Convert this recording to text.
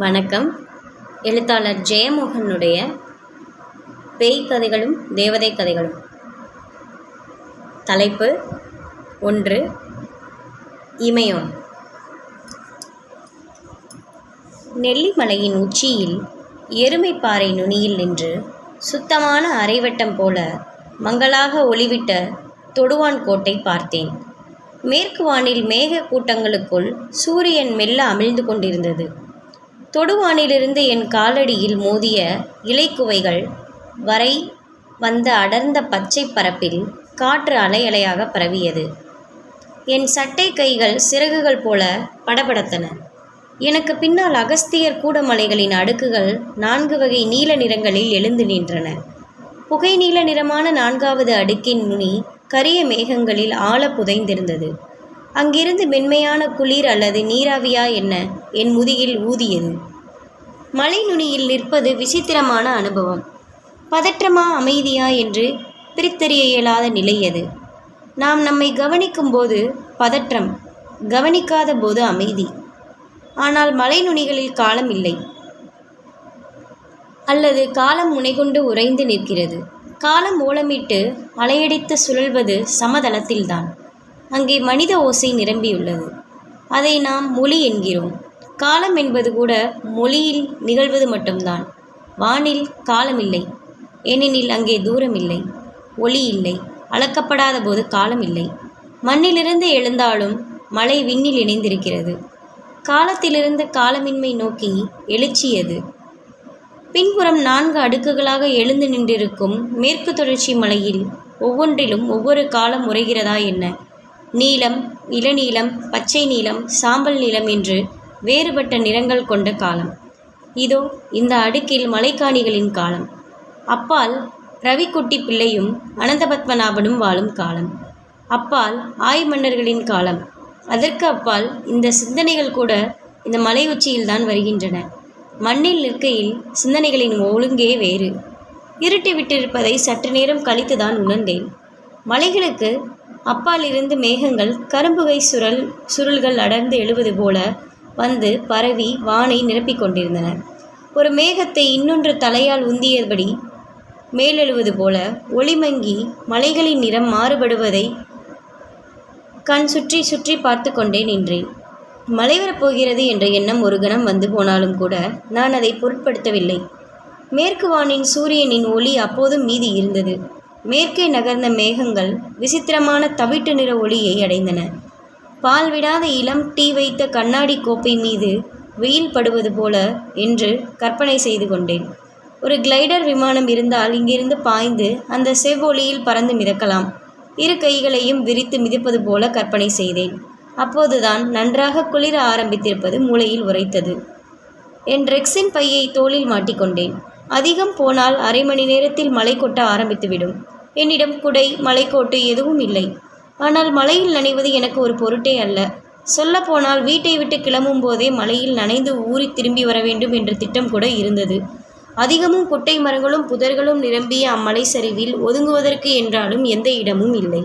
வணக்கம். எழுத்தாளர் ஜெயமோகனுடைய பேய் கதைகளும் தேவதை கதைகளும். தலைப்பு 1. இமயோன். நெல்லிமலையின் உச்சியில் எருமைப்பாறை நுனியில் நின்று சுத்தமான அரைவட்டம் போல மங்களாக ஒளிவிட்ட தொடுவான் கோட்டை பார்த்தேன். மேற்கு வானில் மேக கூட்டங்களுக்குள் சூரியன் மெல்ல அமிழ்ந்து கொண்டிருந்தது. தொடுவானிலிருந்து என் காலடியில் மோதிய இலைக்குவைகள் வரை வந்த அடர்ந்த பச்சை பரப்பில் காற்று அலை அலையாக பரவியது. என் சட்டை கைகள் சிறகுகள் போல படபடத்தன. எனக்கு பின்னால் அகஸ்தியர் கூடமலைகளின் அடுக்குகள் 4 வகை நீல நிறங்களில் எழுந்து நின்றன. புகை நீல நிறமான 4வது அடுக்கின் நுனி கரிய மேகங்களில் ஆழ புதைந்திருந்தது. அங்கிருந்து மென்மையான குளிர் அல்லது நீராவியா என்ன என் முதுகில் ஊதியது. மலை நுனியில் நிற்பது விசித்திரமான அனுபவம். பதற்றமா அமைதியா என்று பிரித்தறிய இயலாத நிலை அது. நாம் நம்மை கவனிக்கும் போது பதற்றம், கவனிக்காத போது அமைதி. ஆனால் மலை நுனிகளில் காலம் இல்லை, அல்லது காலம் முனைகொண்டு உறைந்து நிற்கிறது. காலம் ஓலமிட்டு அலையடித்து சுழல்வது சமதளத்தில்தான். அங்கே மனித ஓசை நிரம்பியுள்ளது. அதை நாம் மொழி என்கிறோம். காலம் என்பது கூட மொழியில் நிகழ்வது மட்டும்தான். வானில் காலம் இல்லை, ஏனெனில் அங்கே தூரம் இல்லை, ஒளி இல்லை. அளக்கப்படாத போது காலம் இல்லை. மண்ணிலிருந்து எழுந்தாலும் மலை விண்ணில் இணைந்திருக்கிறது. காலத்திலிருந்து காலமின்மை நோக்கி எழுச்சியது. பின்புறம் 4 அடுக்குகளாக எழுந்து நின்றிருக்கும் மேற்கு தொடர்ச்சி மலையில் ஒவ்வொன்றிலும் ஒவ்வொரு காலம் உறைகிறதா என்ன? நீலம், இளநீலம், பச்சை நீலம், சாம்பல் நீலம் என்று வேறுபட்ட நிறங்கள் கொண்ட காலம். இதோ இந்த அடுக்கில் மலைக்காணிகளின் காலம். அப்பால் ரவிக்குட்டி பிள்ளையும் அனந்தபத்மநாபனும் வாழும் காலம். அப்பால் ஆய் மன்னர்களின் காலம். அதற்கு அப்பால் இந்த சிந்தனைகள் கூட இந்த மலை உச்சியில்தான் வருகின்றன. மண்ணில் நிற்கையில் சிந்தனைகளின் ஒழுங்கே வேறு. இருட்டி விட்டிருப்பதை சற்று நேரம் கழித்துதான் உணர்ந்தேன். மலைகளுக்கு அப்பால் இருந்து மேகங்கள் கரும்புகை சுருள்கள் அடர்ந்து எழுவது போல வந்து பரவி வானை நிரப்பிக் கொண்டிருந்தன. ஒரு மேகத்தை இன்னொன்று தலையால் உந்தியபடி மேலெழுவது போல ஒளிமங்கி மலைகளின் நிறம் மாறுபடுவதை கண் சுற்றி சுற்றி பார்த்து கொண்டே நின்றேன். மழை வரப்போகிறது என்ற எண்ணம் ஒரு கணம் வந்து போனாலும் கூட நான் அதை பொருட்படுத்தவில்லை. மேற்கு வானின் சூரியனின் ஒளி அப்போதும் மீதி இருந்தது. மேற்கே நகர்ந்த மேகங்கள் விசித்திரமான தவிட்டு நிற ஒளியை அடைந்தன. பால் விடாத இளம் டீ வைத்த கண்ணாடி கோப்பை மீது வெயில் படுவது போல என்று கற்பனை செய்து கொண்டேன். ஒரு கிளைடர் விமானம் இருந்தால் இங்கிருந்து பாய்ந்து அந்த செவ்வொளியில் பறந்து மிதக்கலாம். 2 கைகளையும் விரித்து மிதிப்பது போல கற்பனை செய்தேன். அப்போதுதான் நன்றாக குளிர ஆரம்பித்திருப்பது மூளையில் உரைத்தது. என் ரெக்ஸின் பையை தோளில் மாட்டிக்கொண்டேன். அதிகம் போனால் அரை மணி நேரத்தில் மழை கொட்ட ஆரம்பித்துவிடும். என்னிடம் குடை, மலைக்கோட்டு எதுவும் இல்லை. ஆனால் மழையில் நனைவது எனக்கு ஒரு பொருட்டே அல்ல. சொல்லப்போனால் வீட்டை விட்டு கிளம்பும் போதே மழையில் நனைந்து ஊறி திரும்பி வர வேண்டும் என்ற திட்டம் கூட இருந்தது. அதிகமும் குட்டை மரங்களும் புதர்களும் நிரம்பிய அம்மலை சரிவில் ஒதுங்குவதற்கு என்றாலும் எந்த இடமும் இல்லை.